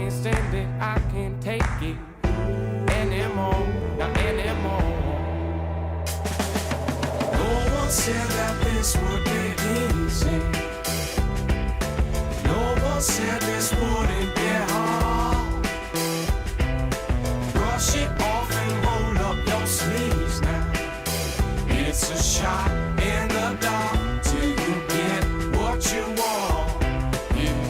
can't stand it, I can't take it anymore, not anymore. No one said that this would be easy. No one said this wouldn't be hard. Brush it off and roll up your sleeves now. It's a shot in the dark till you get what you want. Yeah.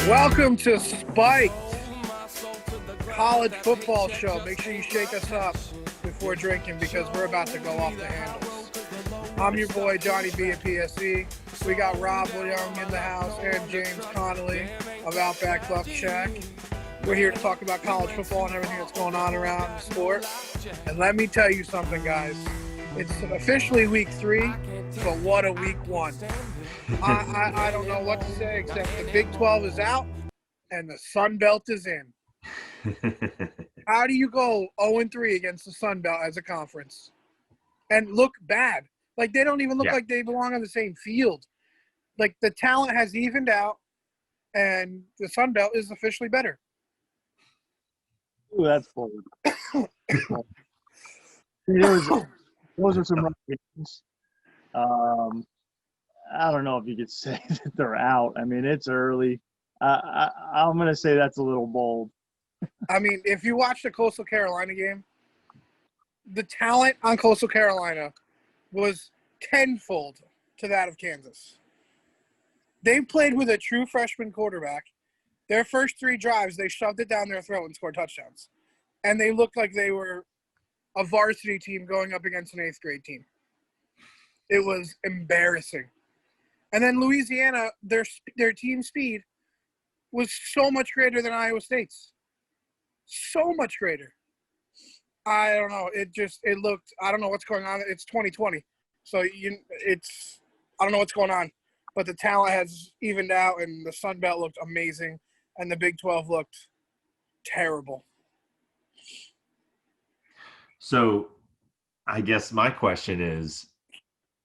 Welcome to Spiked, college football show. Make sure you shake us up before drinking because we're about to go off the handles. I'm your boy Johnny B at PSE. We got Rob Young in the house and James Connolly of Outback Buck Shack. We're here to talk about college football and everything that's going on around the sport. And let me tell you something, guys. It's officially week 3, but what a week 1. I don't know what to say except the Big 12 is out and the Sunbelt is in. How do you go 0-3 against the Sunbelt as a conference and look bad? Like, they don't even look like they belong on the same field. Like, the talent has evened out, and the Sunbelt is officially better. Ooh, that's bold. Those are some rough games. I don't know if you could say that they're out. I mean, it's early. I'm going to say that's a little bold. I mean, if you watch the Coastal Carolina game, the talent on Coastal Carolina was tenfold to that of Kansas. They played with a true freshman quarterback. Their first 3 drives, they shoved it down their throat and scored touchdowns. And they looked like they were a varsity team going up against an 8th grade team. It was embarrassing. And then Louisiana, their team speed was so much greater than Iowa State's. So much greater. I don't know. It looked – I don't know what's going on. It's 2020. So I don't know what's going on. But the talent has evened out, and the Sun Belt looked amazing, and the Big 12 looked terrible. So I guess my question is,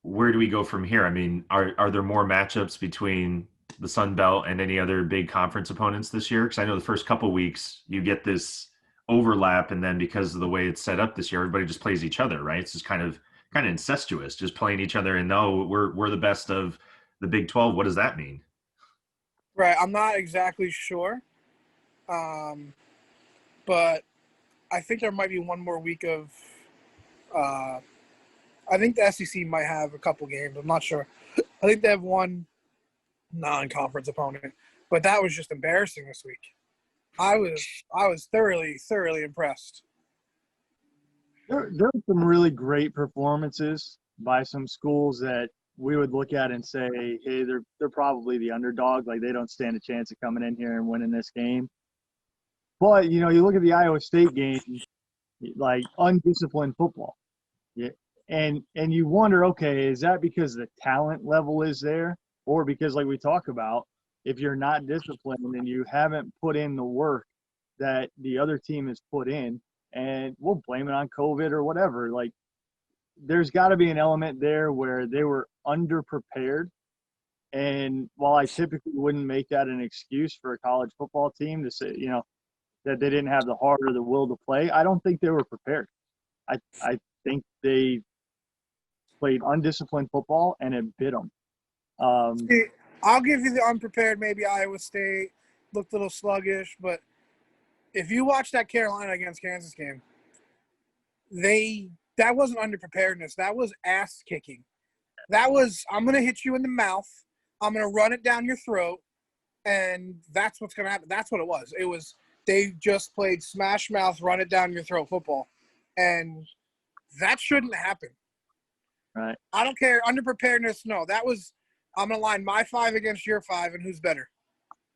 where do we go from here? I mean, are there more matchups between the Sun Belt and any other big conference opponents this year? Because I know the first couple weeks you get this overlap, and then because of the way it's set up this year, everybody just plays each other, right? It's just kind of incestuous, just playing each other. And no, we're the best of the Big 12. What does that mean? Right. I'm not exactly sure. But I think there might be one more week of I think the SEC might have a couple games. I'm not sure. I think they have one non-conference opponent. But that was just embarrassing this week. I was thoroughly impressed. There are some really great performances by some schools that we would look at and say, hey, they're probably the underdog. Like, they don't stand a chance of coming in here and winning this game. But, you look at the Iowa State game, like, undisciplined football. Yeah. And you wonder, okay, is that because the talent level is there? Or because, like we talk about, if you're not disciplined and you haven't put in the work that the other team has put in, and we'll blame it on COVID or whatever, like, there's got to be an element there where they were underprepared. And while I typically wouldn't make that an excuse for a college football team to say, that they didn't have the heart or the will to play, I don't think they were prepared. I think they played undisciplined football and it bit them. I'll give you the unprepared. Maybe Iowa State looked a little sluggish, but if you watch that Carolina against Kansas game, that wasn't underpreparedness. That was ass kicking. That was, I'm going to hit you in the mouth. I'm going to run it down your throat. And that's what's going to happen. That's what it was. It was, they just played smash mouth, run it down your throat football. And that shouldn't happen. Right. I don't care. Underpreparedness, no. That was, I'm going to line my 5 against your 5 and who's better.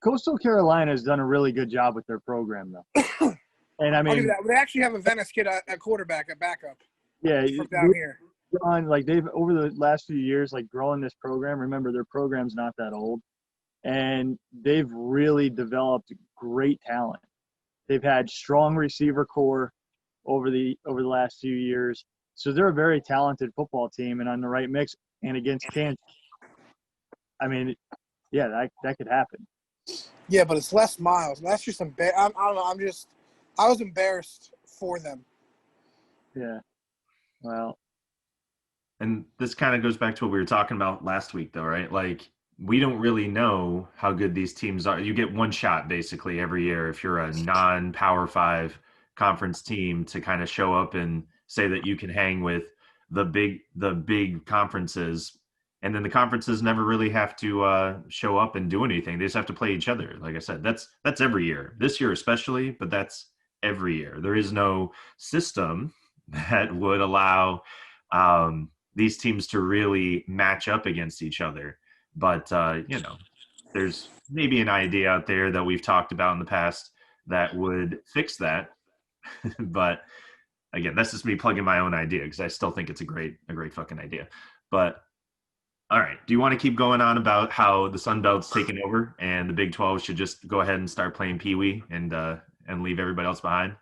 Coastal Carolina has done a really good job with their program, though. And I mean, they actually have a Venice kid at quarterback, at backup. Yeah, from down here. Like, they've over the last few years, like, growing this program. Remember, their program's not that old, and they've really developed great talent. They've had strong receiver core over the last few years, so they're a very talented football team. And on the right mix, and against Kansas, I mean, yeah, that could happen. Yeah, but it's less miles. That's just I don't know. I was embarrassed for them. Yeah. Well, And this kind of goes back to what we were talking about last week, though, right? Like, we don't really know how good these teams are. You get one shot basically every year if you're a non-Power Five conference team to kind of show up and say that you can hang with the big conferences, and then the conferences never really have to show up and do anything. They just have to play each other. Like I said, that's every year. This year especially, but that's every year. There is no system that would allow these teams to really match up against each other. But, there's maybe an idea out there that we've talked about in the past that would fix that. But again, that's just me plugging my own idea because I still think it's a great fucking idea. But all right, do you want to keep going on about how the Sun Belt's taken over and the Big 12 should just go ahead and start playing Pee Wee and leave everybody else behind?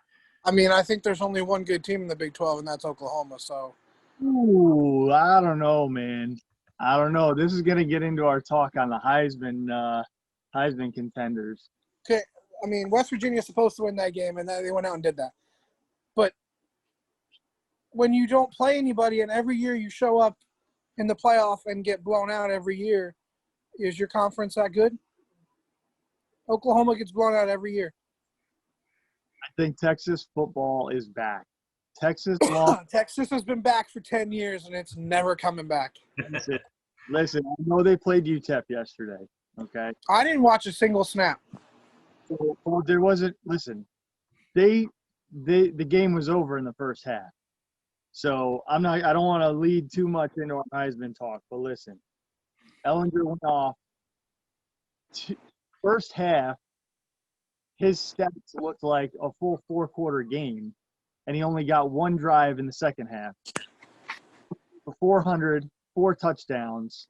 I mean, I think there's only one good team in the Big 12, and that's Oklahoma. So, ooh, I don't know, man. I don't know. This is gonna get into our talk on the Heisman contenders. okay, I mean, West Virginia's supposed to win that game, and they went out and did that. But when you don't play anybody, and every year you show up in the playoff and get blown out every year, is your conference that good? Oklahoma gets blown out every year. I think Texas football is back. Texas lost. Texas has been back for 10 years, and it's never coming back. Listen, I know they played UTEP yesterday, okay? I didn't watch a single snap. So there wasn't – listen, the game was over in the first half. So I don't want to lead too much into our Heisman talk, but listen, Ellinger went off. First half, his stats looked like a full four-quarter game, and he only got one drive in the second half. For 400, 4 touchdowns.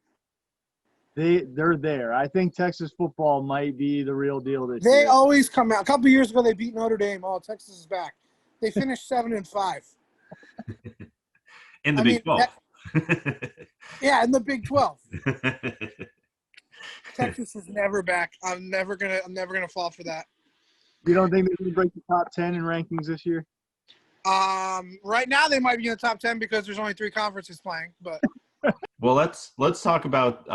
They're there. I think Texas football might be the real deal this year. They always come out. A couple years ago, they beat Notre Dame. Oh, Texas is back. They finished 7-5. In the Big 12. Yeah, in the Big 12. Texas is never back. I'm never gonna fall for that. You don't think they're going to break the top 10 in rankings this year? Right now they might be in the top 10 because there's only 3 conferences playing. But well, let's talk about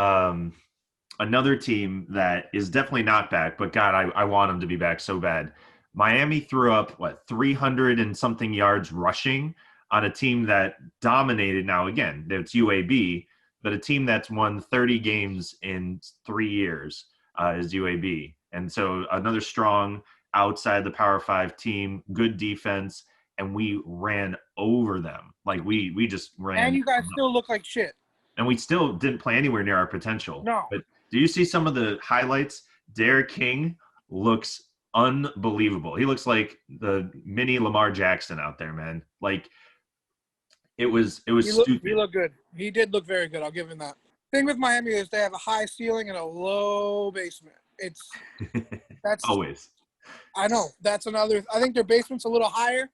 another team that is definitely not back. But God, I want them to be back so bad. Miami threw up 300 and something yards rushing on a team that dominated. Now again, it's UAB, but a team that's won 30 games in 3 years is UAB, and so another strong outside the Power 5 team, good defense, and we ran over them. Like we just ran. And you guys still look like shit. And we still didn't play anywhere near our potential. No. But do you see some of the highlights? Derek King looks unbelievable. He looks like the mini Lamar Jackson out there, man. Like it was stupid. He looked good. He did look very good. I'll give him that. Thing with Miami is they have a high ceiling and a low basement. That's Always. I know. That's another. I think their basement's a little higher,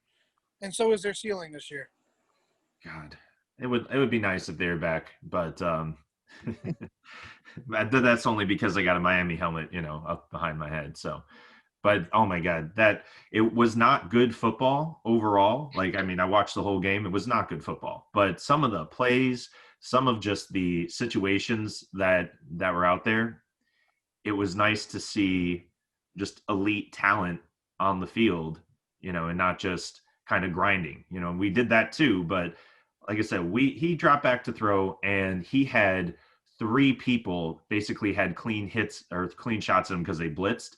and so is their ceiling this year. God, it would be nice if they were back, but that's only because I got a Miami helmet, up behind my head. So, but oh my God, that it was not good football overall. Like, I mean, I watched the whole game. It was not good football, but some of the plays, some of just the situations that were out there, it was nice to see just elite talent on the field, and not just kind of grinding. We did that too, but like I said, he dropped back to throw, and he had 3 people basically had clean hits or clean shots at him because they blitzed.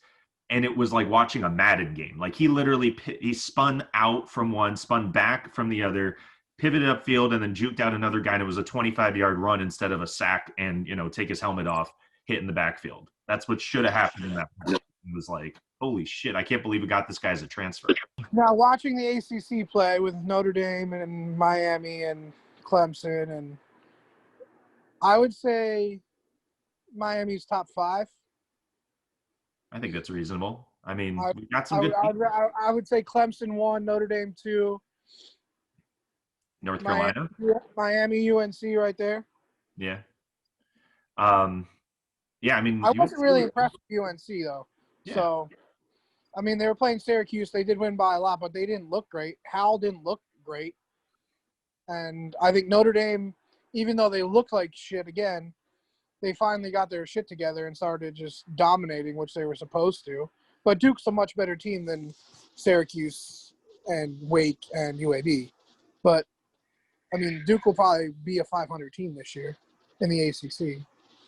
And it was like watching a Madden game. Like he spun out from one, spun back from the other, pivoted upfield, and then juked out another guy. And it was a 25-yard run instead of a sack and, take his helmet off, hit in the backfield. That's what should have happened in that point. It was like, holy shit, I can't believe we got this guy as a transfer. Now, watching the ACC play with Notre Dame and Miami and Clemson, and I would say Miami's top 5. I think that's reasonable. I mean, we got some good people. I would say Clemson 1, Notre Dame 2. North Carolina? Miami, UNC right there. Yeah. Yeah, I mean. I wasn't really impressed with UNC, though. Yeah. So, I mean, they were playing Syracuse. They did win by a lot, but they didn't look great. Howell didn't look great. And I think Notre Dame, even though they looked like shit again, they finally got their shit together and started just dominating, which they were supposed to. But Duke's a much better team than Syracuse and Wake and UAB. But, I mean, Duke will probably be a 500 team this year in the ACC.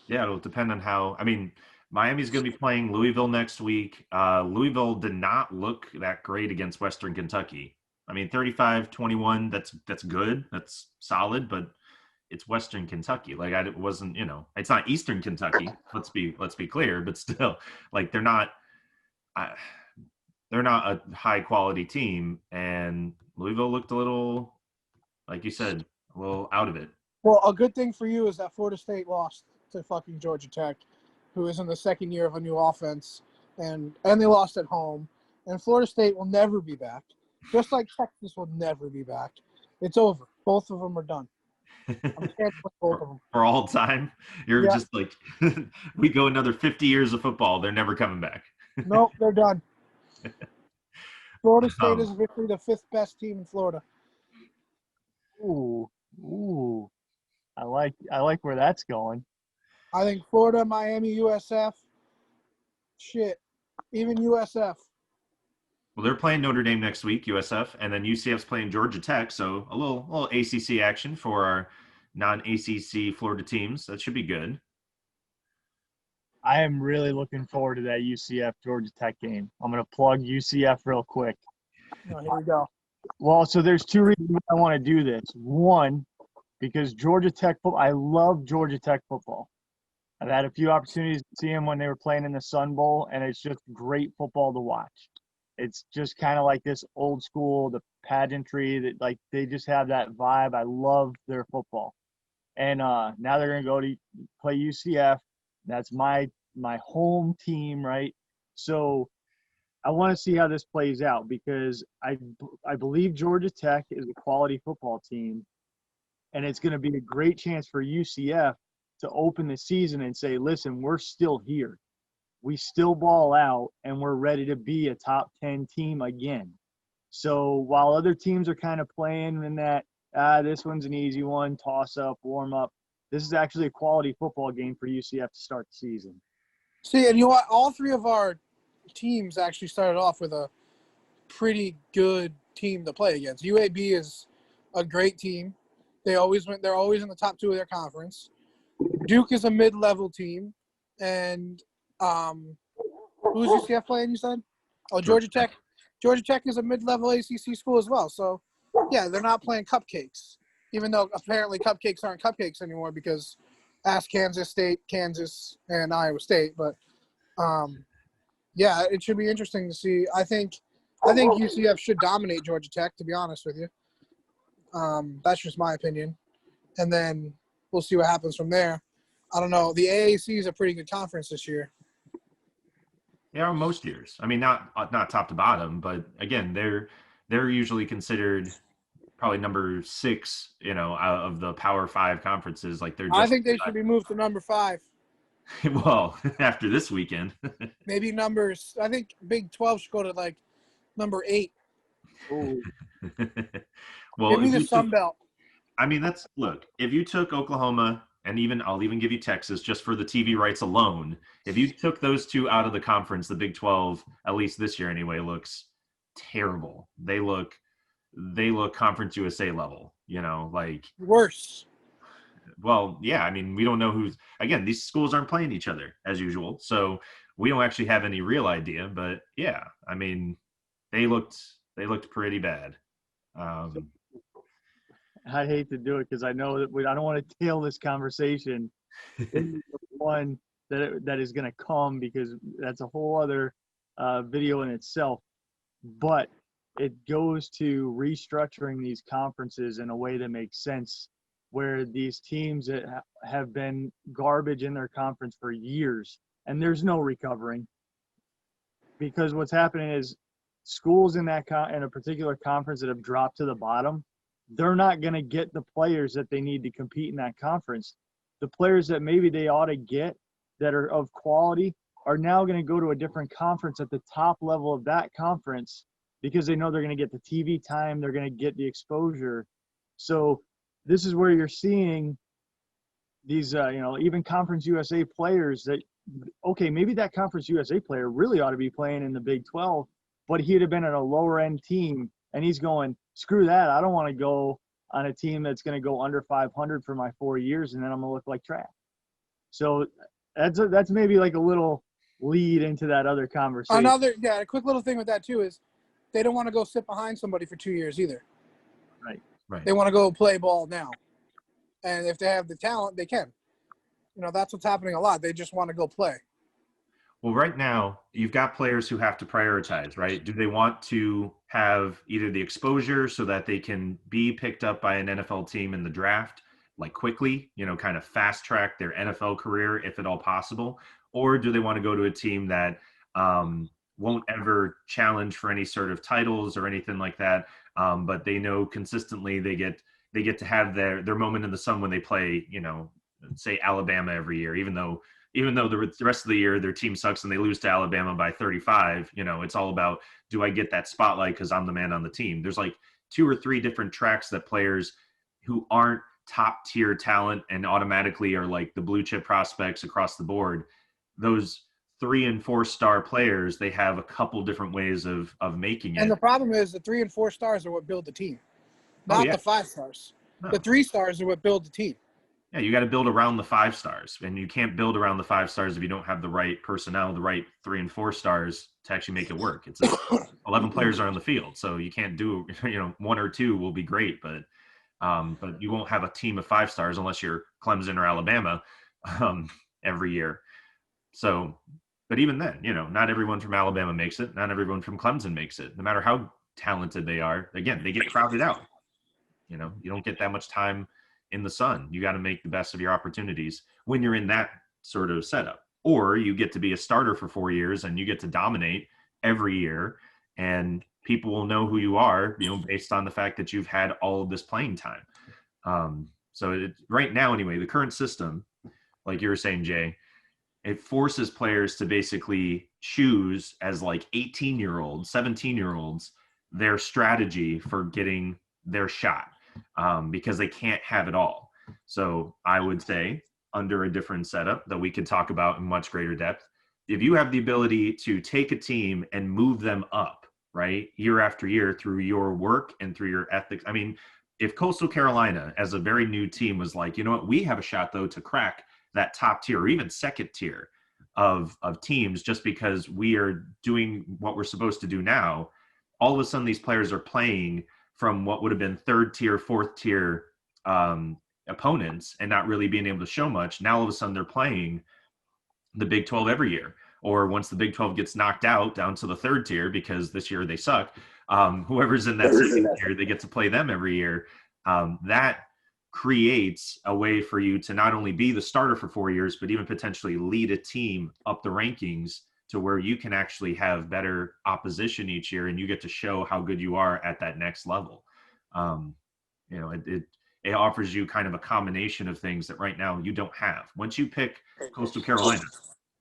Yeah, it'll depend on how. I mean, Miami's going to be playing Louisville next week. Louisville did not look that great against Western Kentucky. I mean, 35-21, that's good. That's solid, but it's Western Kentucky. Like it wasn't, it's not Eastern Kentucky. Let's be clear, but still, like they're not a high quality team, and Louisville looked a little, like you said, a little out of it. Well, a good thing for you is that Florida State lost to fucking Georgia Tech, who is in the second year of a new offense, and they lost at home. And Florida State will never be back, just like Texas will never be back. It's over. Both of them are done. I'm canceling both of them. For all time, you're Yeah. just like, we go another 50 years of football. They're never coming back. Nope, they're done. Florida State is officially the fifth best team in Florida. Ooh. I like where that's going. I think Florida, Miami, USF, shit, even USF. Well, they're playing Notre Dame next week, USF, and then UCF's playing Georgia Tech. So a little ACC action for our non-ACC Florida teams. That should be good. I am really looking forward to that UCF Georgia Tech game. I'm going to plug UCF real quick. Oh, here we go. Well, so there's two reasons I want to do this. One, because Georgia Tech football, I love Georgia Tech football. I've had a few opportunities to see them when they were playing in the Sun Bowl, and it's just great football to watch. It's just kind of like this old school, the pageantry that like they just have that vibe. I love their football. And now they're going to go to play UCF. That's my home team, right? So I want to see how this plays out because I believe Georgia Tech is a quality football team, and it's going to be a great chance for UCF to open the season and say, listen, we're still here. We still ball out, and we're ready to be a top 10 team again. So while other teams are kind of playing in that, this one's an easy one, toss up, warm up, this is actually a quality football game for UCF to start the season. See, and you know what? All three of our teams actually started off with a pretty good team to play against. UAB is a great team. They're always in the top two of their conference. Duke is a mid-level team, and who's UCF playing? You said? Oh, Georgia Tech. Georgia Tech is a mid-level ACC school as well. So, yeah, they're not playing cupcakes, even though apparently cupcakes aren't cupcakes anymore because ask Kansas State, Kansas, and Iowa State. But yeah, it should be interesting to see. I think UCF should dominate Georgia Tech, to be honest with you. That's just my opinion. And then we'll see what happens from there. I don't know. The AAC is a pretty good conference this year. Yeah, most years. I mean, not top to bottom, but again, they're usually considered probably number 6, out of the Power 5 conferences. Like they're. I think they should be moved to number 5. Well, after this weekend. Maybe numbers. I think Big 12 should go to like number 8. Well, give me the Sunbelt. I mean, look. If you took Oklahoma. And I'll even give you Texas just for the TV rights alone. If you took those two out of the conference, the Big 12, at least this year anyway, looks terrible. They look Conference USA level, like worse. Well, yeah, I mean, we don't know again, these schools aren't playing each other as usual. So we don't actually have any real idea, but yeah, I mean, they looked pretty bad. I hate to do it because I know that I don't want to tail this conversation. One that is going to come because that's a whole other video in itself. But it goes to restructuring these conferences in a way that makes sense, where these teams that have been garbage in their conference for years, and there's no recovering. Because what's happening is schools in a particular conference that have dropped to the bottom, they're not going to get the players that they need to compete in that conference. The players that maybe they ought to get that are of quality, are now going to go to a different conference at the top level of that conference because they know they're going to get the TV time, they're going to get the exposure. So this is where you're seeing these, even Conference USA players that, okay, maybe that Conference USA player really ought to be playing in the Big 12, but he'd have been at a lower end team, and he's going, screw that, I don't want to go on a team that's going to go under 500 for my 4 years, and then I'm going to look like trash. So that's maybe like a little lead into that other conversation. A quick little thing with that too is they don't want to go sit behind somebody for 2 years either. Right. They want to go play ball now. And if they have the talent, they can. That's what's happening a lot. They just want to go play. Well, right now, you've got players who have to prioritize, right? Do they want to have either the exposure so that they can be picked up by an NFL team in the draft, like quickly, kind of fast track their NFL career if at all possible? Or do they want to go to a team that won't ever challenge for any sort of titles or anything like that, but they know consistently they get to have their moment in the sun when they play, say Alabama every year, even though the rest of the year their team sucks and they lose to Alabama by 35, it's all about, do I get that spotlight because I'm the man on the team? There's like 2 or 3 different tracks that players who aren't top tier talent and automatically are like the blue chip prospects across the board. Those 3 and 4 star players, they have a couple different ways of making it. And the problem is the 3 and 4 stars are what build the team, not the 5 stars. No. The 3 stars are what build the team. Yeah, you got to build around the 5 stars, and you can't build around the 5 stars if you don't have the right personnel, the right 3 and 4 stars to actually make it work. It's 11 players are on the field, so you can't do 1 or 2 will be great, but you won't have a team of 5 stars unless you're Clemson or Alabama every year. So, but even then, not everyone from Alabama makes it. Not everyone from Clemson makes it. No matter how talented they are, again, they get crowded out. You don't get that much time in the sun. You got to make the best of your opportunities when you're in that sort of setup. Or you get to be a starter for 4 years and you get to dominate every year, and people will know who you are, based on the fact that you've had all of this playing time. So right now, anyway, the current system, like you were saying, Jay, it forces players to basically choose as like 18-year-olds, 17-year-olds, their strategy for getting their shot, because they can't have it all. So I would say, under a different setup that we could talk about in much greater depth, if you have the ability to take a team and move them up, right, year after year through your work and through your ethics. I mean, if Coastal Carolina as a very new team was like, we have a shot though to crack that top tier or even second tier of teams just because we are doing what we're supposed to do now, all of a sudden these players are playing from what would have been 3rd tier, 4th tier opponents and not really being able to show much. Now all of a sudden they're playing the Big 12 every year, or once the Big 12 gets knocked out down to the 3rd tier because this year they suck, whoever's in that 2nd tier, they get to play them every year. That creates a way for you to not only be the starter for 4 years, but even potentially lead a team up the rankings to where you can actually have better opposition each year and you get to show how good you are at that next level. It offers you kind of a combination of things that right now you don't have. Once you pick Coastal Carolina,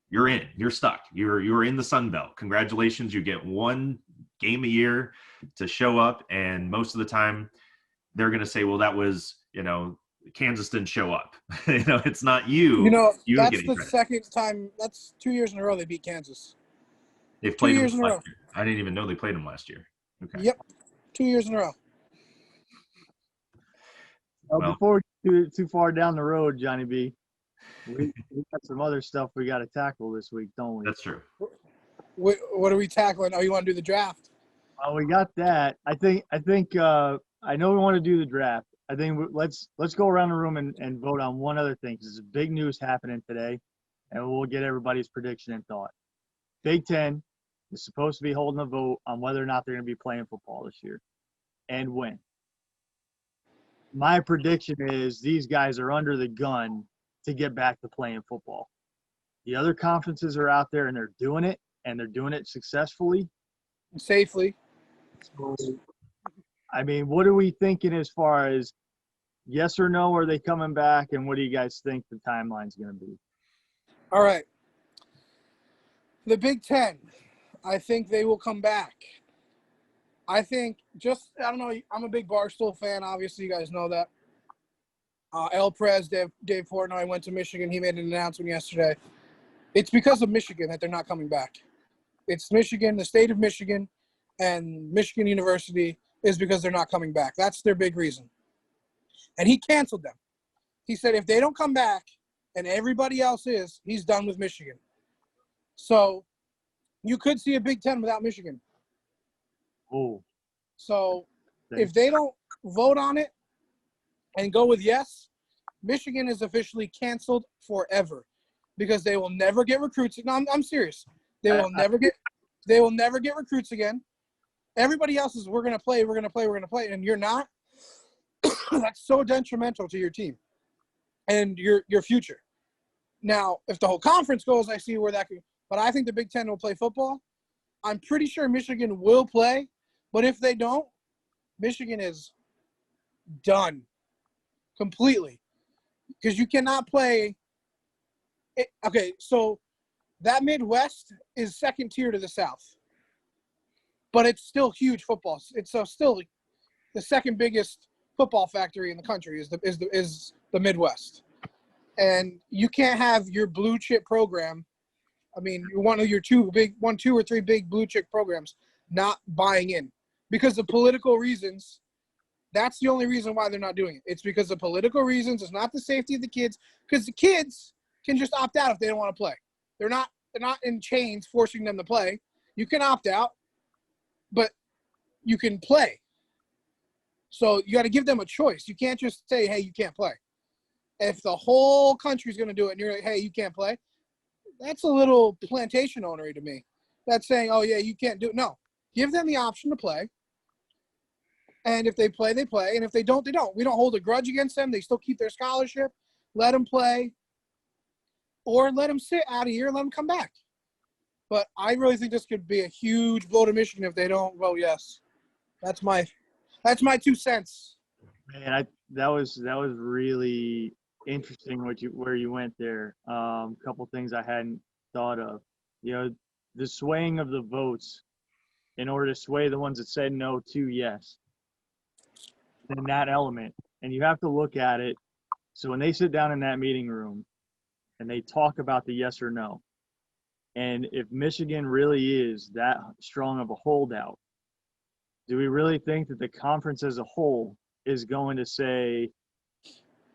you're in, you're stuck, you're in the Sunbelt. Congratulations. You get 1 game a year to show up. And most of the time they're going to say, well, that was, Kansas didn't show up. It's not you. You that's the second time. That's 2 years in a row they beat Kansas. They've played 2 years in a row. I didn't even know they played them last year. Okay. Yep, 2 years in a row. Well, before we get too far down the road, Johnny B, we got some other stuff we got to tackle this week, don't we? That's true. What are we tackling? Oh, you want to do the draft? Oh, we got that. I think. I know we want to do the draft. I think let's go around the room and vote on one other thing, because there's big news happening today, and we'll get everybody's prediction and thought. Big Ten is supposed to be holding a vote on whether or not they're going to be playing football this year, and when. My prediction is these guys are under the gun to get back to playing football. The other conferences are out there and they're doing it, and they're doing it successfully. Safely. So, I mean, what are we thinking as far as yes or no? Are they coming back? And what do you guys think the timeline's going to be? All right. The Big Ten, I think they will come back. I don't know, I'm a big Barstool fan. Obviously, you guys know that. El Prez, Dave Portnoy went to Michigan. He made an announcement yesterday. It's because of Michigan that they're not coming back. It's Michigan, the state of Michigan, and Michigan University is because they're not coming back. That's their big reason. And he canceled them. He said if they don't come back and everybody else is, he's done with Michigan. So you could see a Big Ten without Michigan. Oh. So if they don't vote on it and go with yes, Michigan is officially canceled forever because they will never get recruits. No, I'm serious. They will never get recruits again. Everybody else is we're going to play, and you're not. That's so detrimental to your team and your future. Now, if the whole conference goes, I see where that could. But I think the Big Ten will play football. I'm pretty sure Michigan will play, but if they don't, Michigan is done completely because you cannot play. Okay, so that Midwest is second tier to the South, but it's still huge football. It's still the second biggest football factory in the country is the Midwest, and you can't have your blue chip program. I mean, one of your two or three big blue chip programs not buying in because of political reasons. That's the only reason why they're not doing it. It's because of political reasons. It's not the safety of the kids because the kids can just opt out if they don't want to play. They're not in chains forcing them to play. You can opt out, but you can play. So you got to give them a choice. You can't just say, hey, you can't play. If the whole country's going to do it and you're like, hey, you can't play, that's a little plantation ownery to me. That's saying, oh, yeah, you can't do it. No. Give them the option to play. And if they play, they play. And if they don't, they don't. We don't hold a grudge against them. They still keep their scholarship. Let them play. Or let them sit out a year and let them come back. But I really think this could be a huge blow to Michigan if they don't vote yes. That's my 2 cents. Man, that was really interesting where you went there. Couple things I hadn't thought of. You know, the swaying of the votes in order to sway the ones that said no to yes. In that element, and you have to look at it. So when they sit down in that meeting room and they talk about the yes or no, and if Michigan really is that strong of a holdout, do we really think that the conference as a whole is going to say,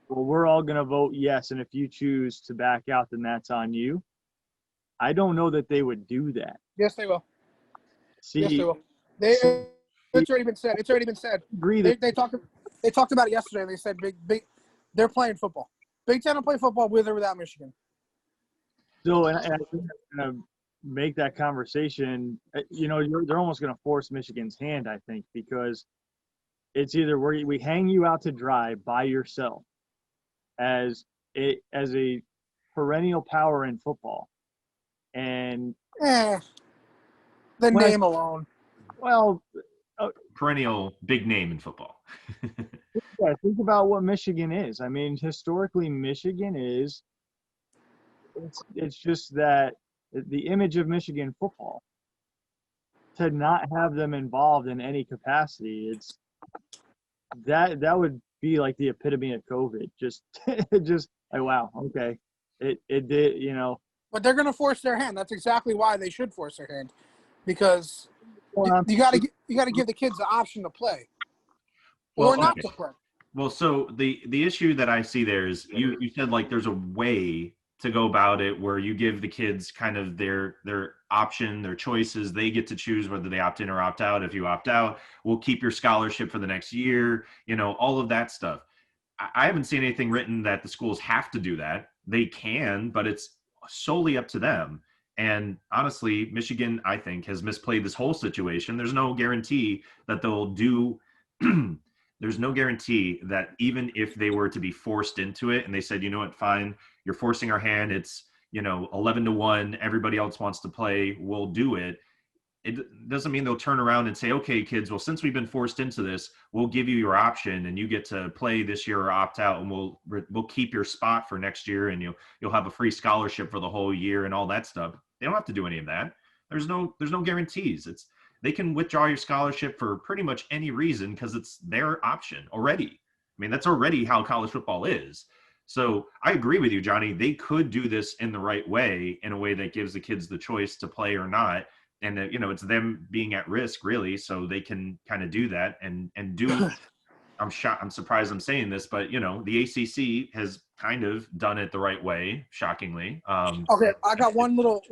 well, we're all going to vote yes, and if you choose to back out, then that's on you? I don't know that they would do that. Yes, they will. See, yes, they will. It's already been said. It's already been said. Agree they talked about it yesterday. They said big. They're playing football. Big Ten will play football with or without Michigan. So, and I think that's going to make that conversation. You know, they're almost going to force Michigan's hand, I think, because it's either we hang you out to dry by yourself as a perennial power in football, and the name alone. Well, perennial big name in football. Yeah, think about what Michigan is. I mean, historically, Michigan is. It's just that the image of Michigan football, to not have them involved in any capacity, it's that would be like the epitome of COVID. Just like, wow, okay, it did, you know. But they're going to force their hand. That's exactly why they should force their hand, because you got to give the kids the option to play or not to play. Well, so the issue that I see there is you said like there's a way to go about it where you give the kids kind of their option, their choices. They get to choose whether they opt in or opt out. If you opt out, we'll keep your scholarship for the next year, you know, all of that stuff. I haven't seen anything written that the schools have to do that. They can, but it's solely up to them. And honestly, Michigan, I think, has misplayed this whole situation. There's no guarantee that they'll do there's no guarantee that even if they were to be forced into it and they said, you know what, fine, you're forcing our hand, it's, you know, 11-1, everybody else wants to play, we'll do it. It doesn't mean they'll turn around and say, okay, kids, well, since we've been forced into this, we'll give you your option and you get to play this year or opt out, and we'll keep your spot for next year, and you'll have a free scholarship for the whole year and all that stuff. They don't have to do any of that. There's no guarantees. They can withdraw your scholarship for pretty much any reason because it's their option already. I mean, that's already how college football is. So I agree with you, Johnny. They could do this in the right way, in a way that gives the kids the choice to play or not. And that, it's them being at risk, really, so they can kind of do that and do. I'm surprised I'm saying this, but the ACC has kind of done it the right way, shockingly. Okay, I got one little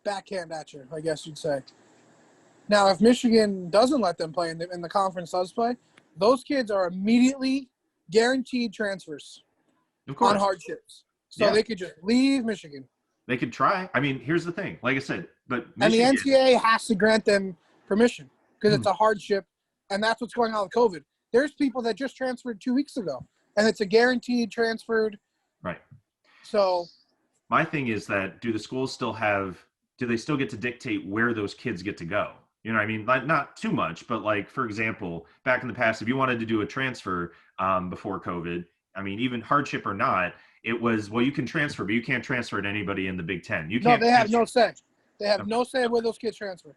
backhand at you, I guess you'd say. Now, if Michigan doesn't let them play and the conference does play, those kids are immediately guaranteed transfers Of course. on hardships. So they could just leave Michigan. They could try. I mean, here's the thing. Like I said, but Michigan, and the NCAA has to grant them permission because it's a hardship, and that's what's going on with COVID. There's people that just transferred 2 weeks ago, and it's a guaranteed transferred. Right. So my thing is that do they still get to dictate where those kids get to go? You know what I mean? Like, not too much, but like, for example, back in the past, if you wanted to do a transfer before COVID, I mean, even hardship or not, it was, well, you can transfer, but you can't transfer to anybody in the Big Ten. You can't. No, they have no say. They have no say where those kids transfer.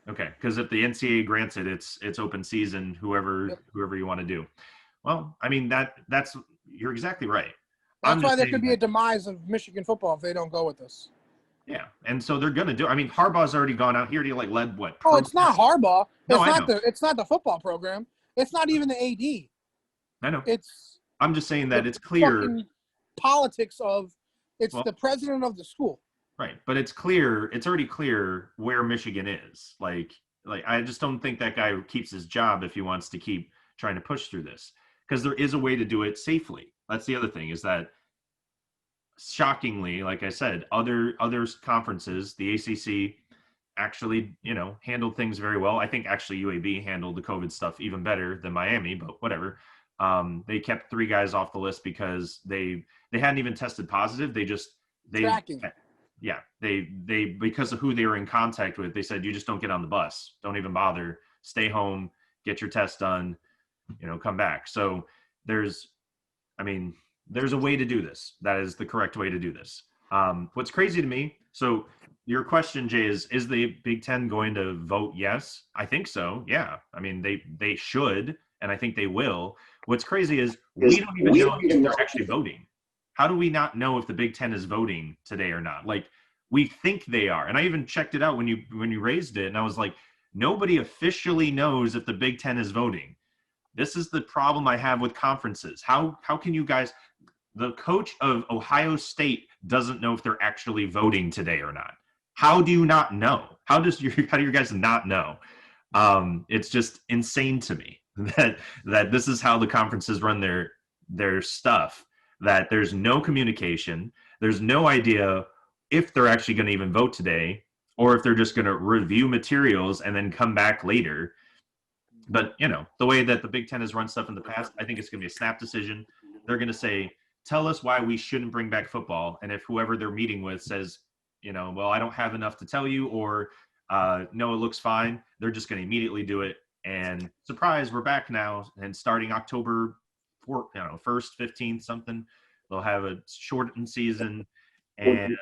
Okay, because if the NCAA grants it, it's open season, whoever you want to do. Well, I mean, that's you're exactly right. That's why there could be a demise of Michigan football if they don't go with this. Yeah, and so they're going to do. I mean, Harbaugh's already gone out here. He led what? Oh, it's not Harbaugh. No, It's not the football program. It's not even the AD. I know. I'm just saying that it's clear. Politics of the president of the school. Right, but it's clear. It's already clear where Michigan is. Like I just don't think that guy keeps his job if he wants to keep trying to push through this, because there is a way to do it safely. That's the other thing, is that shockingly, like I said, other conferences, the ACC actually, handled things very well. I think actually UAB handled the COVID stuff even better than Miami, but whatever. They kept 3 guys off the list because they hadn't even tested positive. Tracking. Yeah, they because of who they were in contact with, they said, you just don't get on the bus. Don't even bother. Stay home, get your test done, come back. So there's a way to do this. That is the correct way to do this. What's crazy to me, so your question, Jay, is the Big Ten going to vote yes? I think so, yeah. I mean, they should, and I think they will. What's crazy is we don't even know if they're actually voting. How do we not know if the Big Ten is voting today or not? Like, we think they are. And I even checked it out when you raised it, and I was like, nobody officially knows if the Big Ten is voting. This is the problem I have with conferences. How can you guys – the coach of Ohio State doesn't know if they're actually voting today or not. How do you not know? How do you guys not know? It's just insane to me that this is how the conferences run their stuff, that there's no communication. There's no idea if they're actually going to even vote today, or if they're just going to review materials and then come back later. But, the way that the Big Ten has run stuff in the past, I think it's going to be a snap decision. They're going to say, tell us why we shouldn't bring back football. And if whoever they're meeting with says, well, I don't have enough to tell you, or no, it looks fine, they're just going to immediately do it. And surprise, we're back now. And starting October 1st, 15th, something, they'll have a shortened season. And,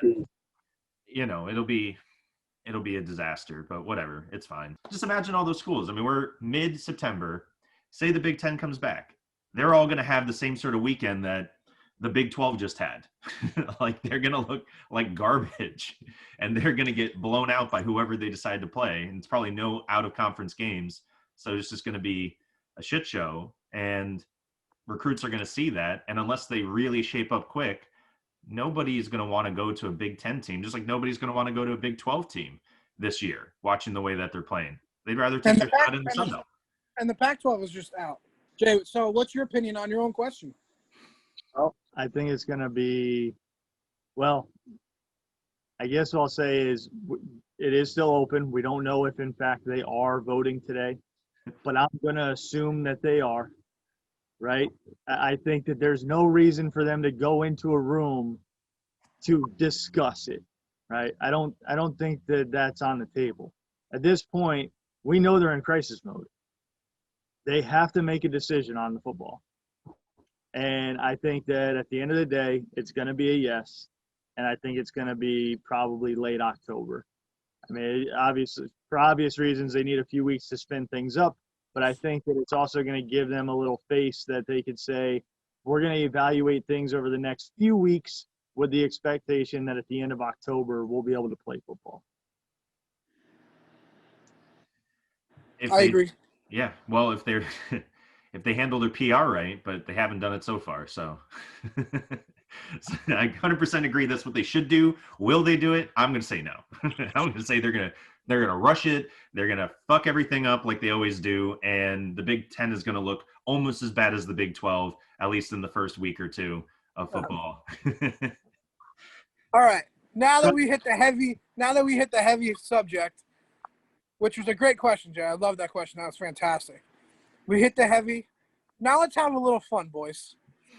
it'll be a disaster, but whatever, it's fine. Just imagine all those schools. I mean, we're mid-September. Say the Big Ten comes back. They're all going to have the same sort of weekend that the Big 12 just had. Like, they're going to look like garbage, and they're going to get blown out by whoever they decide to play. And it's probably no out-of-conference games. So it's just going to be a shit show. And recruits are going to see that. And unless they really shape up quick, nobody's going to want to go to a Big 10 team, just like nobody's going to want to go to a Big 12 team this year, watching the way that they're playing. They'd rather take their shot in the Sunbelt. And the Pac-12 is just out. Jay, so what's your opinion on your own question? Well, I think it's going to be, well, I guess what I'll say is it is still open. We don't know if, in fact, they are voting today, but I'm going to assume that they are. Right? I think that there's no reason for them to go into a room to discuss it, right? I don't think that that's on the table. At this point, we know they're in crisis mode. They have to make a decision on the football. And I think that at the end of the day, it's going to be a yes. and I think it's going to be probably late October. I mean, obviously, for obvious reasons, they need a few weeks to spin things up, but I think that it's also going to give them a little face that they could say, we're going to evaluate things over the next few weeks with the expectation that at the end of October, we'll be able to play football. I agree. Yeah. Well, if they're if they handle their PR right, but they haven't done it so far. So, so I 100% agree that's what they should do. Will they do it? I'm going to say no. I'm going to say they're going to rush it. They're going to fuck everything up like they always do. And the Big Ten is going to look almost as bad as the Big 12, at least in the first week or two of football. All right. Now that we hit the heavy subject, which was a great question, Jay. I love that question. That was fantastic. We hit the heavy. Now let's have a little fun, boys.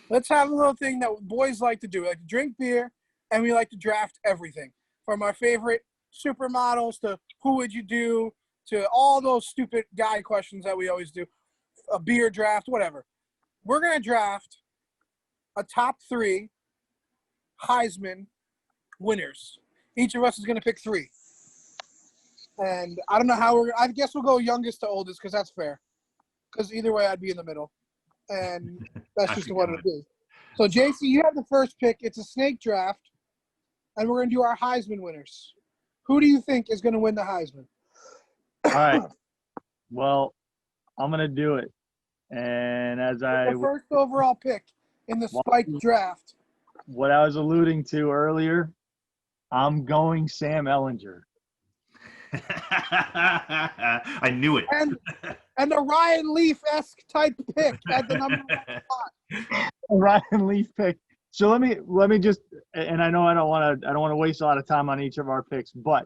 Let's have a little thing that boys like to do. We like to drink beer, and we like to draft everything. From our favorite supermodels to who would you do to all those stupid guy questions that we always do. A beer draft, whatever. We're going to draft a top 3 Heisman winners. Each of us is going to pick 3. And I don't know how I guess we'll go youngest to oldest because that's fair. Because either way, I'd be in the middle. And that's just what it'll be. So, JC, you have the first pick. It's a snake draft. And we're going to do our Heisman winners. Who do you think is going to win the Heisman? All right. Well, I'm going to do it. And as the first overall pick in the spiked draft. What I was alluding to earlier, I'm going Sam Ehlinger. I knew it. And a Ryan Leaf-esque type pick at the number 1 spot. Ryan Leaf pick. So let me just, and I know I don't want to waste a lot of time on each of our picks, but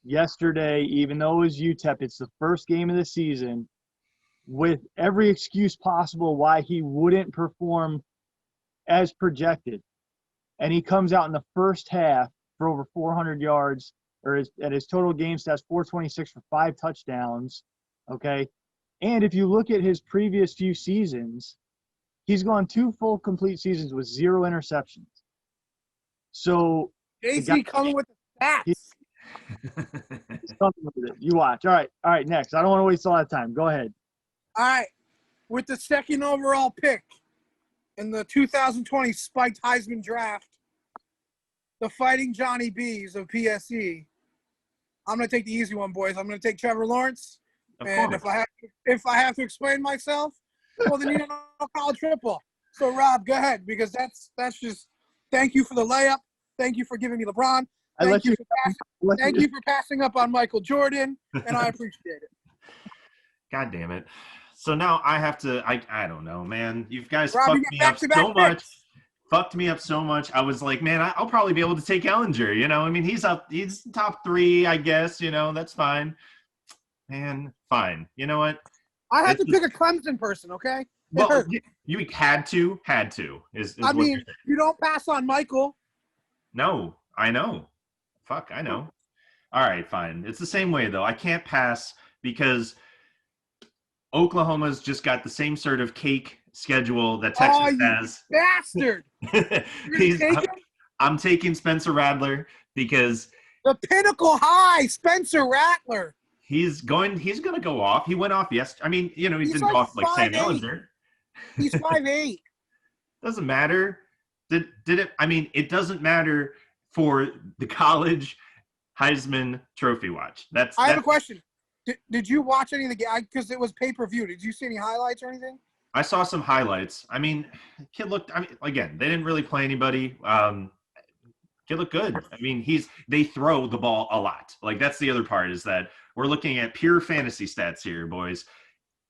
yesterday, even though it was UTEP, it's the first game of the season, with every excuse possible why he wouldn't perform as projected, and he comes out in the first half for over 400 yards. At his total game stats, 426 for 5 touchdowns, okay? And if you look at his previous few seasons, he's gone 2 full complete seasons with 0 interceptions. So JC coming with the stats. He's coming with it. You watch. All right, next. I don't want to waste a lot of time. Go ahead. All right. With the second overall pick in the 2020 spiked Heisman draft, the Fighting Johnny B's of PSE. I'm going to take the easy one, boys. I'm going to take Trevor Lawrence. And if I have to explain myself, well, then you don't know college football. So, Rob, go ahead, because that's just thank you for the layup. Thank you for giving me LeBron. Thank you for passing up on Michael Jordan, and I appreciate it. God damn it. So now I have to I don't know, man. You guys Rob, fucked me up so much. Fucked me up so much. I was like, man, I'll probably be able to take Ehlinger. You know, I mean, he's top 3, I guess. You know, that's fine. Man, fine. You know what? I had to pick a Clemson person, okay? Well, you had to. I mean, you don't pass on Michael. No, I know. Fuck, I know. All right, fine. It's the same way, though. I can't pass because Oklahoma's just got the same sort of cake schedule that Texas has. Bastard! I'm taking Spencer Rattler because the pinnacle high, Spencer Rattler. He's going to go off. He went off yesterday. I mean, you know, he didn't go off like Sam Ehlinger. He's 5'8". Doesn't matter. Did it? I mean, it doesn't matter for the college Heisman Trophy watch. I have a question. Did you watch any of the game? Because it was pay-per-view. Did you see any highlights or anything? I saw some highlights. I mean, kid looked. I mean, again, they didn't really play anybody. Kid looked good. I mean, they throw the ball a lot. Like, that's the other part, is that we're looking at pure fantasy stats here, boys.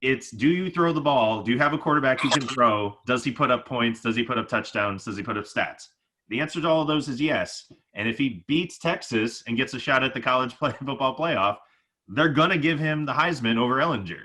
It's, do you throw the ball? Do you have a quarterback who can throw? Does he put up points? Does he put up touchdowns? Does he put up stats? The answer to all of those is yes. And if he beats Texas and gets a shot at the college football playoff, they're going to give him the Heisman over Ehlinger.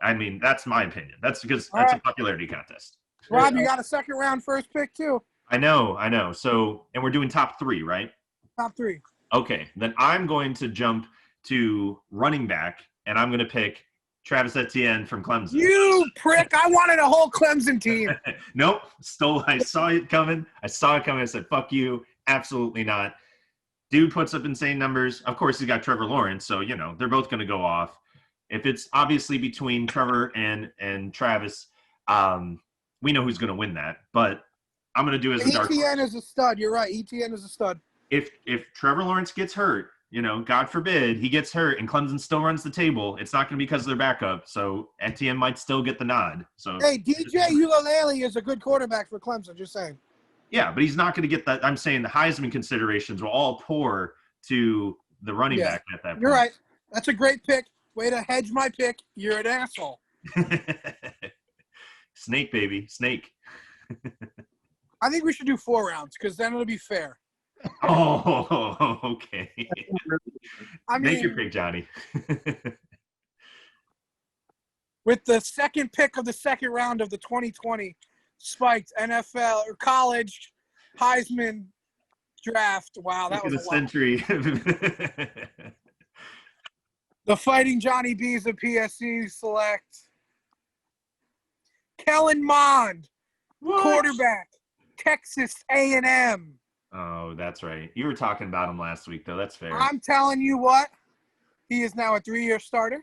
I mean, that's my opinion. That's because that's a popularity contest. Rob, you got a second round first pick too. I know. So, and we're doing top 3, right? Top 3. Okay, then I'm going to jump to running back, and I'm going to pick Travis Etienne from Clemson. You prick! I wanted a whole Clemson team. Nope. I saw it coming. I said, fuck you. Absolutely not. Dude puts up insane numbers. Of course, he's got Trevor Lawrence, so they're both going to go off. If it's obviously between Trevor and Travis, we know who's going to win that. But I'm going to do as a dark ETN horse. is a stud. You're right. ETN is a stud. If Trevor Lawrence gets hurt, God forbid he gets hurt, and Clemson still runs the table, it's not going to be because of their backup. So Etienne might still get the nod. So Hey, DJ Uiagalelei is a good quarterback for Clemson. Just saying. yeah, but he's not going to get that. I'm saying the Heisman considerations will all pour to the running back at that point. You're right. That's a great pick. Way to hedge my pick. You're an asshole. Snake, baby. Snake. I think we should do 4 rounds because then it'll be fair. Oh, okay. I Make mean, your pick, Johnny. with the second pick of the second round of the 2020 spiked NFL or college Heisman draft. Wow, that Pick was of a the lot. century. The Fighting Johnny B's of PSC select Kellen Mond, What? quarterback, Texas A&M. Oh, that's right. You were talking about him last week, though. That's fair. I'm telling you what, he is now a 3-year starter.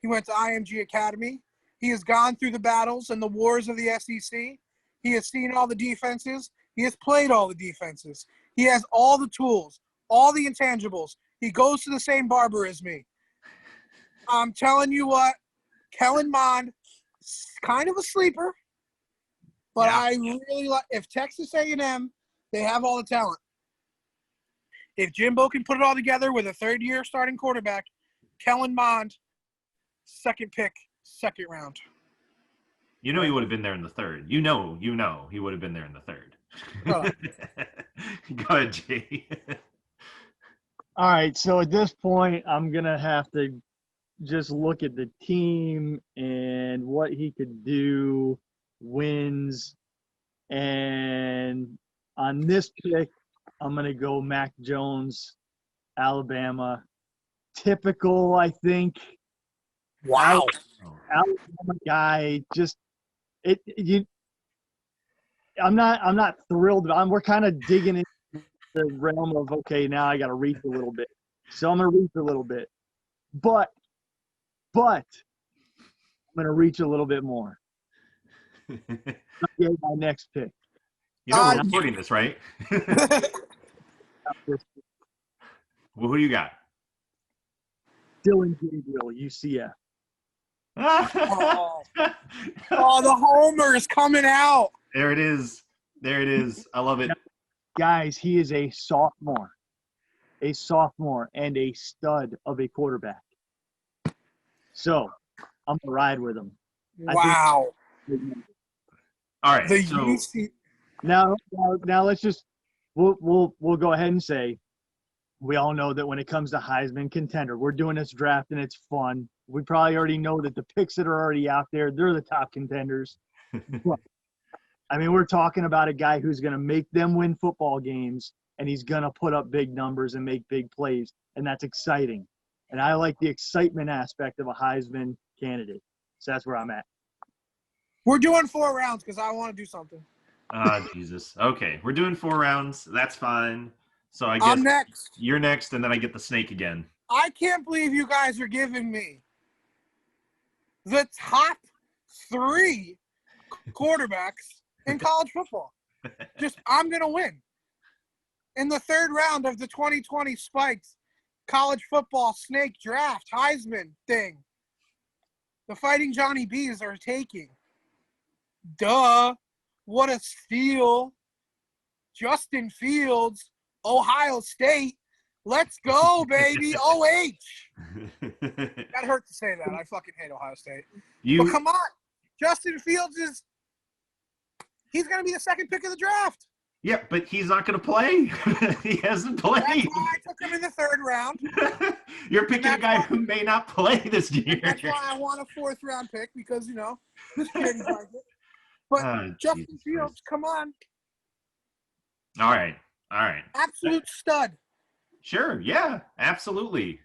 He went to IMG Academy. He has gone through the battles and the wars of the SEC. He has seen all the defenses. He has played all the defenses. He has all the tools, all the intangibles. He goes to the same barber as me. I'm telling you what, Kellen Mond, kind of a sleeper, but Yeah. I really like – if Texas A&M, they have all the talent. If Jimbo can put it all together with a third-year starting quarterback, Kellen Mond, second pick, second round. He would have been there in the third. He would have been there in the third. Oh. Go ahead, Jay. All right, so at this point, I'm going to have to just look at the team and what he could do, wins. And on this pick, I'm going to go Mac Jones, Alabama. Typical, I think. Wow. Alabama guy, just I'm not thrilled, but we're kind of digging into the realm of, okay, now I got to reach a little bit. So I'm going to reach a little bit. But I'm going to reach a little bit more. Get my next pick. We're recording this, right? Well, who do you got? Dylan Gabriel, UCF. Oh, the homer is coming out. There it is. I love it. Guys, he is a sophomore and a stud of a quarterback. So I'm going to ride with him. Wow. All right. The So UC. Now let's just we'll go ahead and say we all know that when it comes to Heisman contender, we're doing this draft and it's fun. We probably already know that the picks that are already out there, they're the top contenders. But, I mean, we're talking about a guy who's going to make them win football games, and he's going to put up big numbers and make big plays, and that's exciting. And I like the excitement aspect of a Heisman candidate. So that's where I'm at. We're doing 4 rounds because I want to do something. Jesus. Okay, we're doing 4 rounds. That's fine. So I guess I'm next. you're next, and then I get the snake again. I can't believe you guys are giving me the top 3 quarterbacks in college football. I'm going to win. In the 3rd round of the 2020 spiked college football snake draft Heisman thing, the Fighting Johnny B's are taking. Duh. What a steal. Justin Fields, Ohio State. Let's go, baby. OH. That hurt to say that. I fucking hate Ohio State. But come on. Justin Fields he's going to be the 2nd pick of the draft. Yeah, but he's not going to play. He hasn't played. That's why I took him in the 3rd round. You're picking a guy who may not play this year. That's why I want a 4th round pick because, this kid is like it. But Justin Jesus Fields, Christ. come on. All right. Absolute stud. Sure, yeah, absolutely.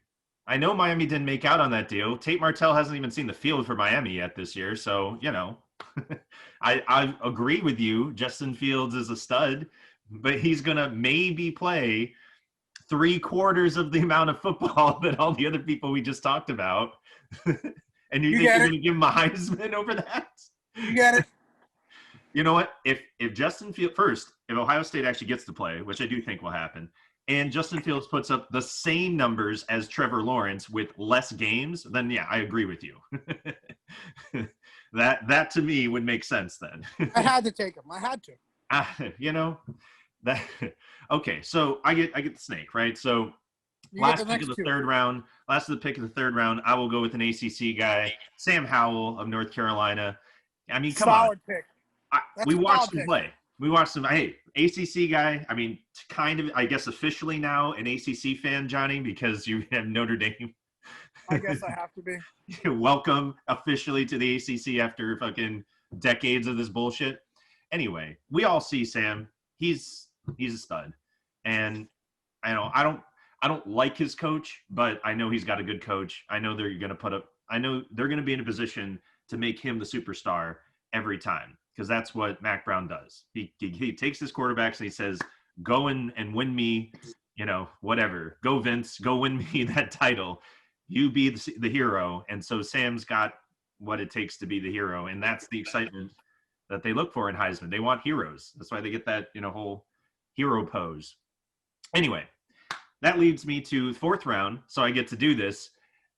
I know Miami didn't make out on that deal. Tate Martell hasn't even seen the field for Miami yet this year, so, I agree with you. Justin Fields is a stud, but he's going to maybe play 3/4 of the amount of football that all the other people we just talked about. And you think you're going to give him a Heisman over that? You get it? You know what? If Justin Fields first, if Ohio State actually gets to play, which I do think will happen, and Justin Fields puts up the same numbers as Trevor Lawrence with less games, then yeah, I agree with you. that to me would make sense then. I had to take him. I had to. You know, that okay. So I get the snake, right? So You last get the pick next of the two. third round, I will go with an ACC guy, Sam Howell of North Carolina. I mean, come on. Solid pick. That's We a watched solid him pick. play. We watched him. Hey, ACC guy. I mean, kind of, I guess, officially now an ACC fan, Johnny, because you have Notre Dame. I guess I have to be. Welcome officially to the ACC after fucking decades of this bullshit. Anyway, we all see Sam. He's a stud, and I don't like his coach, but I know he's got a good coach. I know they're going to be in a position to make him the superstar every time, because that's what Mac Brown does. He takes his quarterbacks and he says, go and win me, whatever. Go Vince, go win me that title. You be the hero. And so Sam's got what it takes to be the hero, and that's the excitement that they look for in Heisman. They want heroes. That's why they get that whole hero pose. Anyway, that leads me to fourth round, so I get to do this.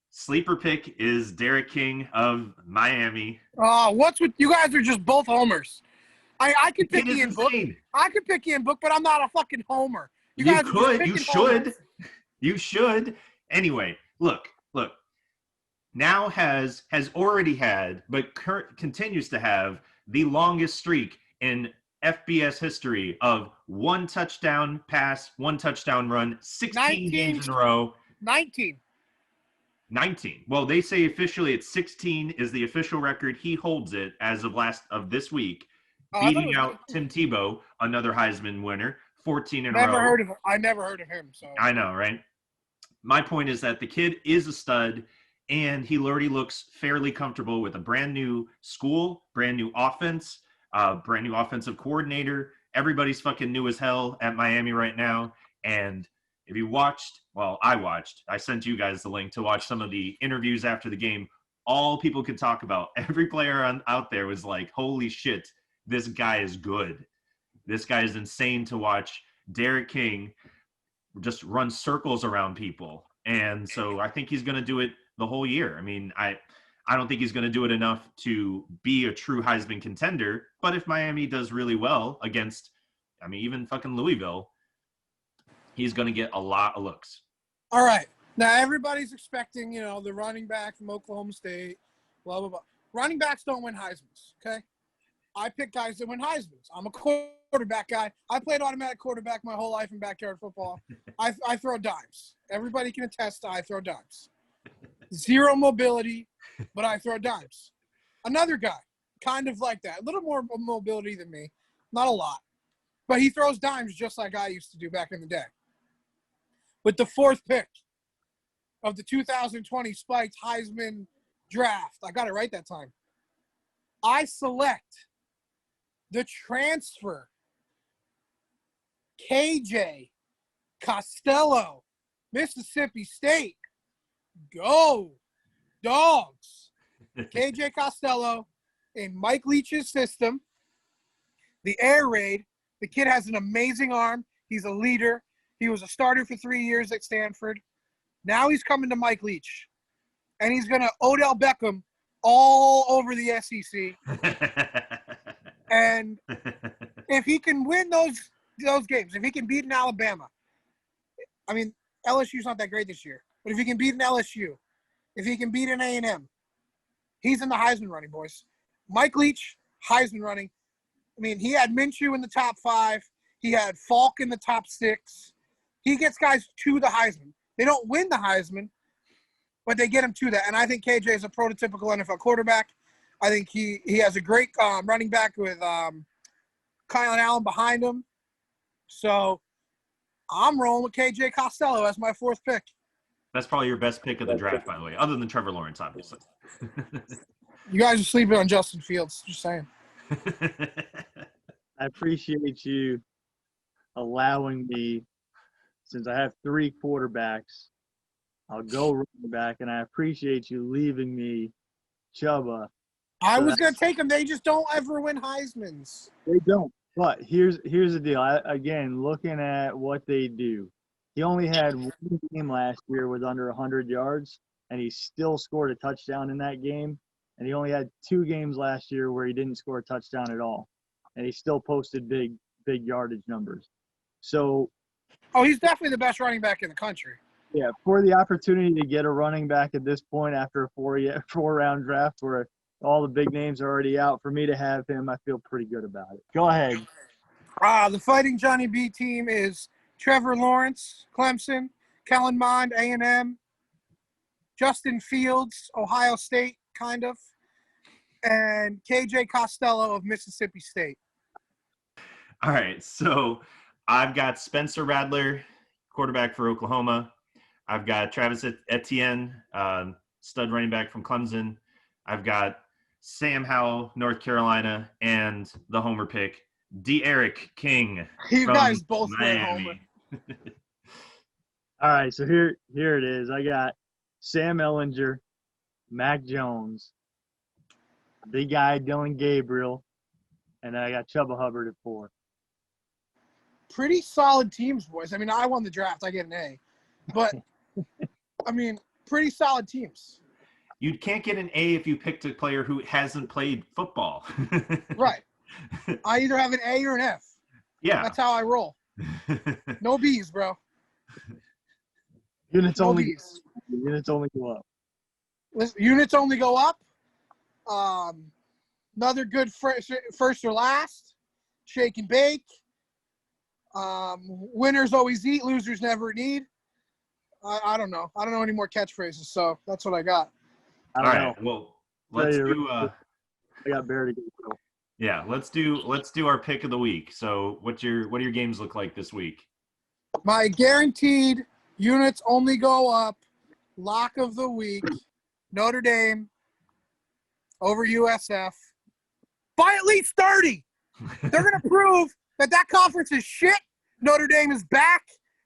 Sleeper pick is Derek King of Miami. What's with you guys are just both homers. I could pick It is Ian Book. insane. I could pick Ian Book, but I'm not a fucking homer. You guys are just could. picking You should. homers. You should. Anyway, look. Now has already had, but continues to have the longest streak in FBS history of 1 touchdown pass, 1 touchdown run, 16 games in a row. 19. Well, they say officially it's 16 is the official record. He holds it as of this week, beating out Tim Tebow, another Heisman winner, 14 in a row. I never heard of him. So I know, right? My point is that the kid is a stud, and he already looks fairly comfortable with a brand new school, brand new offense, brand new offensive coordinator. Everybody's fucking new as hell at Miami right now. And if you I sent you guys the link to watch some of the interviews after the game. All people could talk about, every player out there was like, holy shit, this guy is good. This guy is insane to watch. Derek King just run circles around people. And so I think he's going to do it the whole year. I mean, I don't think he's going to do it enough to be a true Heisman contender. But if Miami does really well against, even fucking Louisville, he's going to get a lot of looks. All right. Now, everybody's expecting, the running back from Oklahoma State, blah, blah, blah. Running backs don't win Heismans, okay? I pick guys that win Heismans. I'm a quarterback guy. I played automatic quarterback my whole life in backyard football. I throw dimes. Everybody can attest I throw dimes. Zero mobility, but I throw dimes. Another guy, kind of like that. A little more mobility than me. Not a lot. But he throws dimes just like I used to do back in the day. With the fourth pick of the 2020 Spiked Heisman Draft, I got it right that time, I select the transfer, KJ Costello, Mississippi State. Go, Dogs. KJ Costello in Mike Leach's system. The air raid. The kid has an amazing arm. He's a leader. He was a starter for 3 years at Stanford. Now he's coming to Mike Leach. And he's going to Odell Beckham all over the SEC. And if he can win those games, if he can beat an Alabama, LSU's not that great this year. But if he can beat an LSU, if he can beat an A&M, he's in the Heisman running, boys. Mike Leach, Heisman running. He had Minshew in the top 5. He had Falk in the top 6. He gets guys to the Heisman. They don't win the Heisman, but they get him to that. And I think KJ is a prototypical NFL quarterback. I think he has a great running back with Kyle Allen behind him. So I'm rolling with KJ Costello as my fourth pick. That's probably your best pick of the draft, by the way, other than Trevor Lawrence, obviously. You guys are sleeping on Justin Fields. Just saying. I appreciate you allowing me, since I have 3 quarterbacks, I'll go running back, and I appreciate you leaving me Chuba. I So was going to take him. They just don't ever win Heismans. They don't. But here's the deal. Again, looking at what they do, he only had 1 game last year with under 100 yards, and he still scored a touchdown in that game. And he only had 2 games last year where he didn't score a touchdown at all, and he still posted big yardage numbers. So, Oh, he's definitely the best running back in the country. yeah, for the opportunity to get a running back at this point after a 4-round draft where all the big names are already out, for me to have him, I feel pretty good about it. Go ahead. The Fighting Johnny B team is Trevor Lawrence, Clemson, Kellen Mond, A&M, Justin Fields, Ohio State, kind of, and KJ Costello of Mississippi State. All right, so I've got Spencer Rattler, quarterback for Oklahoma. I've got Travis Etienne, stud running back from Clemson. I've got Sam Howell, North Carolina, and the homer pick, D'Eriq King. You from guys both went Miami. homer. All right, so here it is. I got Sam Ellinger, Mac Jones, big guy Dylan Gabriel, and then I got Chuba Hubbard at 4. Pretty solid teams, boys. I mean, I won the draft. I get an A. But, I mean, pretty solid teams. You can't get an A if you picked a player who hasn't played football. Right. I either have an A or an F. Yeah. That's how I roll. No B's, bro. Units No only B's. go up. Listen, units only go up. Another good first or last. Shake and bake. Winners always eat. Losers never need. I don't know. I don't know any more catchphrases, so that's what I got. I All don't right. know. Well, let's do. I got Bear to go. Yeah, let's do our pick of the week. So, what do your games look like this week? My guaranteed units only go up. Lock of the week. Notre Dame over USF by at least 30. They're going to prove that conference is shit. Notre Dame is back.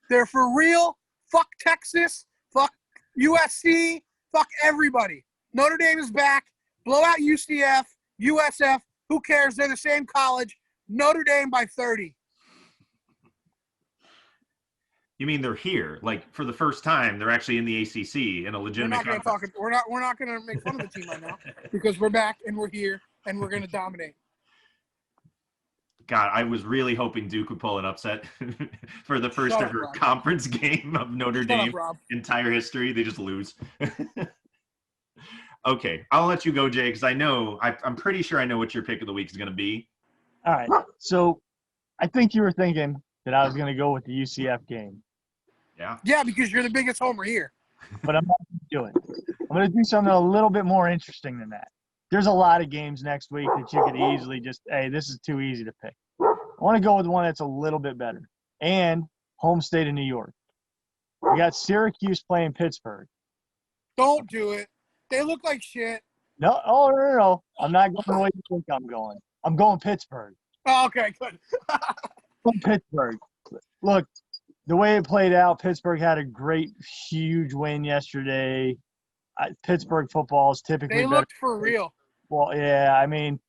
They're for real. Fuck Texas. Fuck USC. Fuck everybody. Notre Dame is back. Blow out UCF, USF. Who cares? They're the same college. Notre Dame by 30. You mean they're here? Like for the first time, they're actually in the ACC in a legitimate conference. We're not going to make fun of the team right now because we're back and we're here and we're going to dominate. God, I was really hoping Duke would pull an upset for the first ever conference game of Notre Dame entire history. They just lose. Okay, I'll let you go, Jay, because I'm pretty sure I know what your pick of the week is going to be. All right, so I think you were thinking that I was going to go with the UCF game. Yeah. Yeah, because you're the biggest homer here. But I'm not going to do it. I'm going to do something a little bit more interesting than that. There's a lot of games next week that you could easily just, hey, this is too easy to pick. I want to go with one that's a little bit better. And home state of New York. We got Syracuse playing Pittsburgh. Don't do it. They look like shit. No. I'm not going the way you think I'm going. I'm going Pittsburgh. Oh, okay, good. Pittsburgh. Look, the way it played out, Pittsburgh had a great, huge win yesterday. Pittsburgh football is typically They looked for real. Well, yeah, I mean,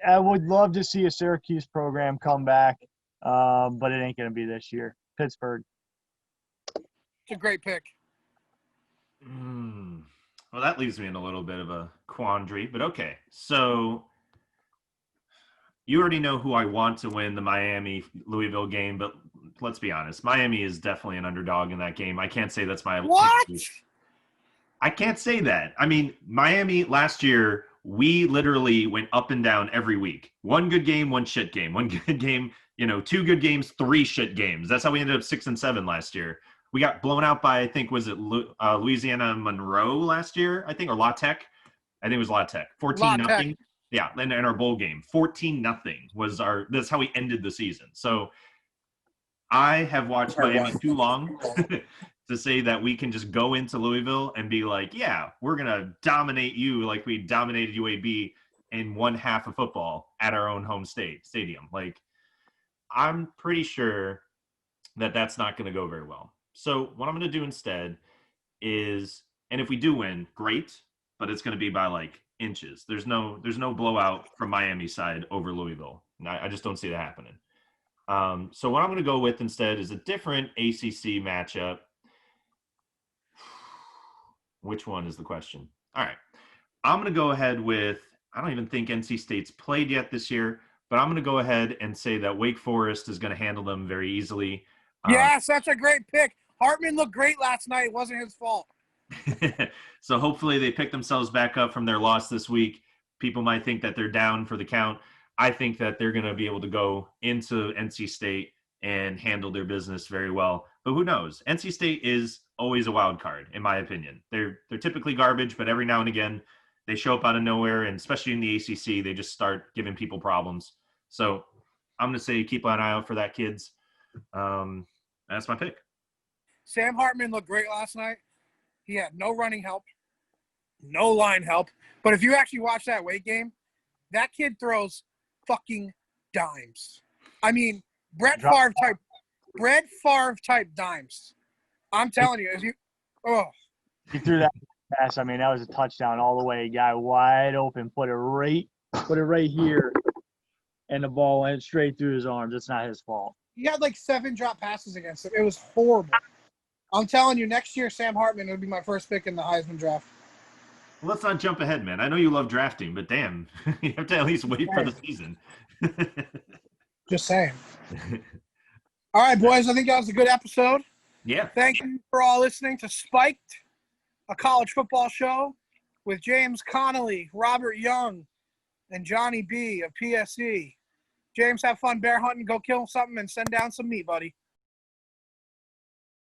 I would love to see a Syracuse program come back, but it ain't going to be this year. Pittsburgh. It's a great pick. Well, that leaves me in a little bit of a quandary, but okay. So you already know who I want to win the Miami-Louisville game, but let's be honest. Miami is definitely an underdog in that game. I can't say that's my – What? I can't say that. I mean, Miami last year, we literally went up and down every week. One good game, one shit game. One good game, 2 good games, 3 shit games. That's how we ended up 6-7 last year. We got blown out by, I think, was it Louisiana Monroe last year, I think, or La Tech? I think it was La Tech. 14-0. Yeah, in our bowl game. 14-0 was that's how we ended the season. So I have watched Miami too long to say that we can just go into Louisville and be like, yeah, we're going to dominate you like we dominated UAB in one half of football at our own home stadium. Like, I'm pretty sure that that's not going to go very well. So what I'm going to do instead is, and if we do win, great, but it's going to be by like inches. There's no blowout from Miami side over Louisville. I just don't see that happening. So what I'm going to go with instead is a different ACC matchup. Which one is the question? All right. I'm going to go ahead with, I don't even think NC State's played yet this year, but I'm going to go ahead and say that Wake Forest is going to handle them very easily. Yes, that's a great pick. Hartman looked great last night. It wasn't his fault. So hopefully they pick themselves back up from their loss this week. People might think that they're down for the count. I think that they're going to be able to go into NC State and handle their business very well. But who knows? NC State is always a wild card, in my opinion. They're typically garbage, but every now and again they show up out of nowhere, and especially in the ACC, they just start giving people problems. So I'm going to say keep an eye out for that, kids. That's my pick. Sam Hartman looked great last night. He had no running help, no line help. But if you actually watch that Wake game, that kid throws fucking dimes. I mean, Brett Favre type dimes. I'm telling you, He threw that pass. I mean, that was a touchdown all the way. Guy wide open, put it right here, and the ball went straight through his arms. It's not his fault. he had like 7 drop passes against him. It was horrible. I'm telling you, next year Sam Hartman would be my first pick in the Heisman draft. Well, let's not jump ahead, man. I know you love drafting, but damn, you have to at least wait for the season. Just saying. All right, boys, I think that was a good episode. Yeah. Thank you for all listening to Spiked, a college football show with James Connolly, Robert Young, and Johnny B of PSE. James, have fun bear hunting. Go kill something and send down some meat, buddy.